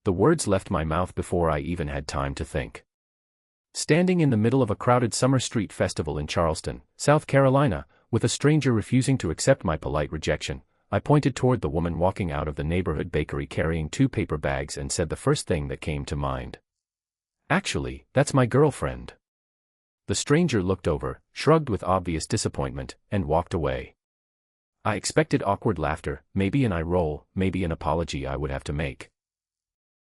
The words left my mouth before I even had time to think. Standing in the middle of a crowded summer street festival in Charleston, South Carolina, with a stranger refusing to accept my polite rejection, I pointed toward the woman walking out of the neighborhood bakery carrying 2 paper bags and said the first thing that came to mind. "Actually, that's my girlfriend." The stranger looked over, shrugged with obvious disappointment, and walked away. I expected awkward laughter, maybe an eye roll, maybe an apology I would have to make.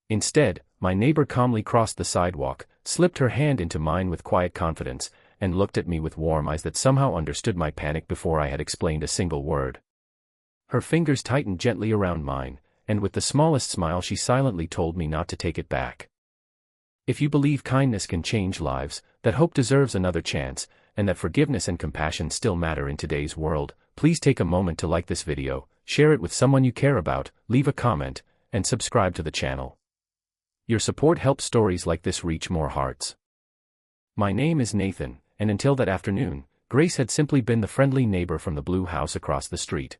Instead, my neighbor calmly crossed the sidewalk, slipped her hand into mine with quiet confidence, and looked at me with warm eyes that somehow understood my panic before I had explained a single word. Her fingers tightened gently around mine, and with the smallest smile she silently told me not to take it back. If you believe kindness can change lives, that hope deserves another chance, and that forgiveness and compassion still matter in today's world, please take a moment to like this video, share it with someone you care about, leave a comment, and subscribe to the channel. Your support helps stories like this reach more hearts. My name is Nathan, and until that afternoon, Grace had simply been the friendly neighbor from the blue house across the street.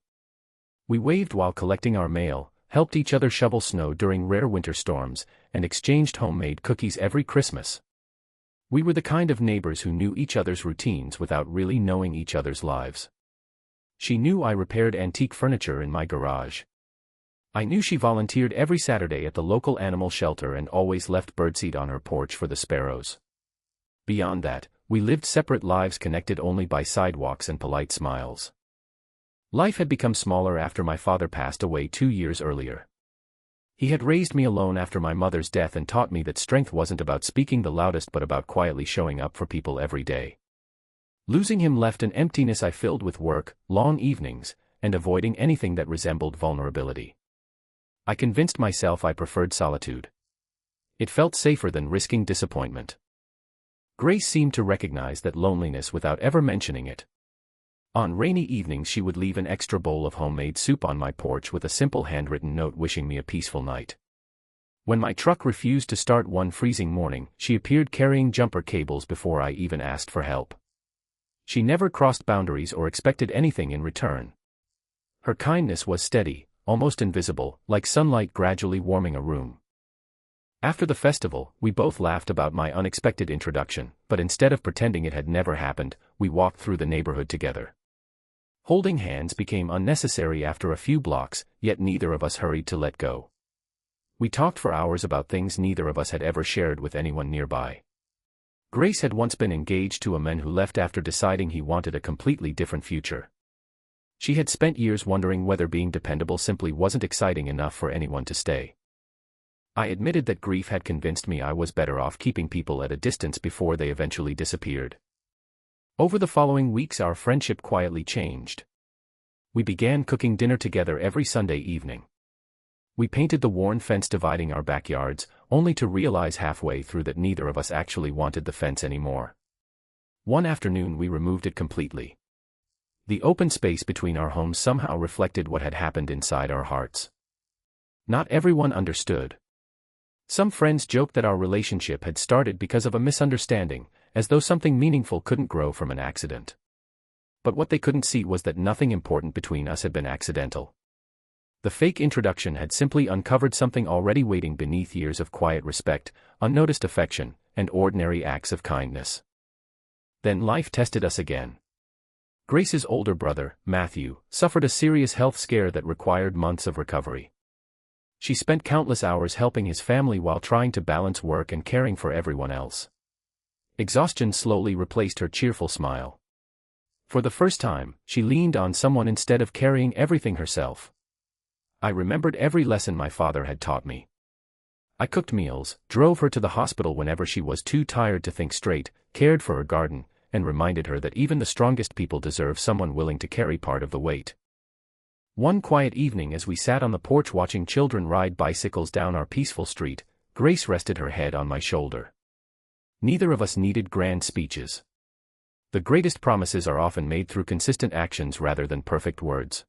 We waved while collecting our mail, helped each other shovel snow during rare winter storms, and exchanged homemade cookies every Christmas. We were the kind of neighbors who knew each other's routines without really knowing each other's lives. She knew I repaired antique furniture in my garage. I knew she volunteered every Saturday at the local animal shelter and always left birdseed on her porch for the sparrows. Beyond that, we lived separate lives connected only by sidewalks and polite smiles. Life had become smaller after my father passed away 2 years earlier. He had raised me alone after my mother's death and taught me that strength wasn't about speaking the loudest but about quietly showing up for people every day. Losing him left an emptiness I filled with work, long evenings, and avoiding anything that resembled vulnerability. I convinced myself I preferred solitude. It felt safer than risking disappointment. Grace seemed to recognize that loneliness without ever mentioning it. On rainy evenings she would leave an extra bowl of homemade soup on my porch with a simple handwritten note wishing me a peaceful night. When my truck refused to start one freezing morning, she appeared carrying jumper cables before I even asked for help. She never crossed boundaries or expected anything in return. Her kindness was steady, almost invisible, like sunlight gradually warming a room. After the festival, we both laughed about my unexpected introduction, but instead of pretending it had never happened, we walked through the neighborhood together. Holding hands became unnecessary after a few blocks, yet neither of us hurried to let go. We talked for hours about things neither of us had ever shared with anyone nearby. Grace had once been engaged to a man who left after deciding he wanted a completely different future. She had spent years wondering whether being dependable simply wasn't exciting enough for anyone to stay. I admitted that grief had convinced me I was better off keeping people at a distance before they eventually disappeared. Over the following weeks our friendship quietly changed. We began cooking dinner together every Sunday evening. We painted the worn fence dividing our backyards, only to realize halfway through that neither of us actually wanted the fence anymore. One afternoon we removed it completely. The open space between our homes somehow reflected what had happened inside our hearts. Not everyone understood. Some friends joked that our relationship had started because of a misunderstanding, as though something meaningful couldn't grow from an accident. But what they couldn't see was that nothing important between us had been accidental. The fake introduction had simply uncovered something already waiting beneath years of quiet respect, unnoticed affection, and ordinary acts of kindness. Then life tested us again. Grace's older brother, Matthew, suffered a serious health scare that required months of recovery. She spent countless hours helping his family while trying to balance work and caring for everyone else. Exhaustion slowly replaced her cheerful smile. For the first time, she leaned on someone instead of carrying everything herself. I remembered every lesson my father had taught me. I cooked meals, drove her to the hospital whenever she was too tired to think straight, cared for her garden, and reminded her that even the strongest people deserve someone willing to carry part of the weight. One quiet evening as we sat on the porch watching children ride bicycles down our peaceful street, Grace rested her head on my shoulder. Neither of us needed grand speeches. The greatest promises are often made through consistent actions rather than perfect words.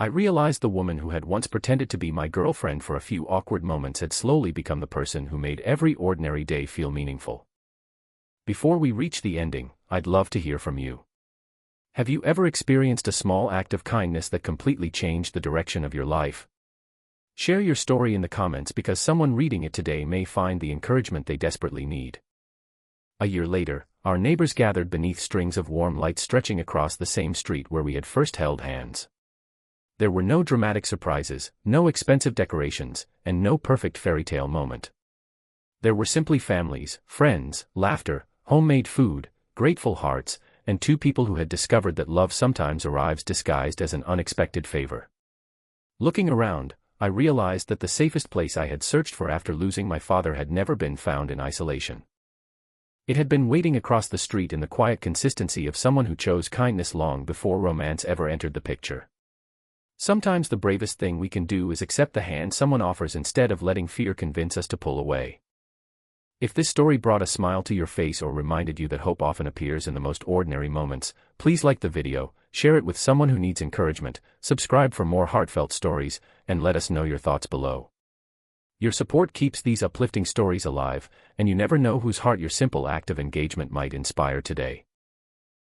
I realized the woman who had once pretended to be my girlfriend for a few awkward moments had slowly become the person who made every ordinary day feel meaningful. Before we reach the ending, I'd love to hear from you. Have you ever experienced a small act of kindness that completely changed the direction of your life? Share your story in the comments because someone reading it today may find the encouragement they desperately need. A year later, our neighbors gathered beneath strings of warm lights stretching across the same street where we had first held hands. There were no dramatic surprises, no expensive decorations, and no perfect fairy tale moment. There were simply families, friends, laughter, homemade food, grateful hearts, and two people who had discovered that love sometimes arrives disguised as an unexpected favor. Looking around, I realized that the safest place I had searched for after losing my father had never been found in isolation. It had been waiting across the street in the quiet consistency of someone who chose kindness long before romance ever entered the picture. Sometimes the bravest thing we can do is accept the hand someone offers instead of letting fear convince us to pull away. If this story brought a smile to your face or reminded you that hope often appears in the most ordinary moments, please like the video, share it with someone who needs encouragement, subscribe for more heartfelt stories, and let us know your thoughts below. Your support keeps these uplifting stories alive, and you never know whose heart your simple act of engagement might inspire today.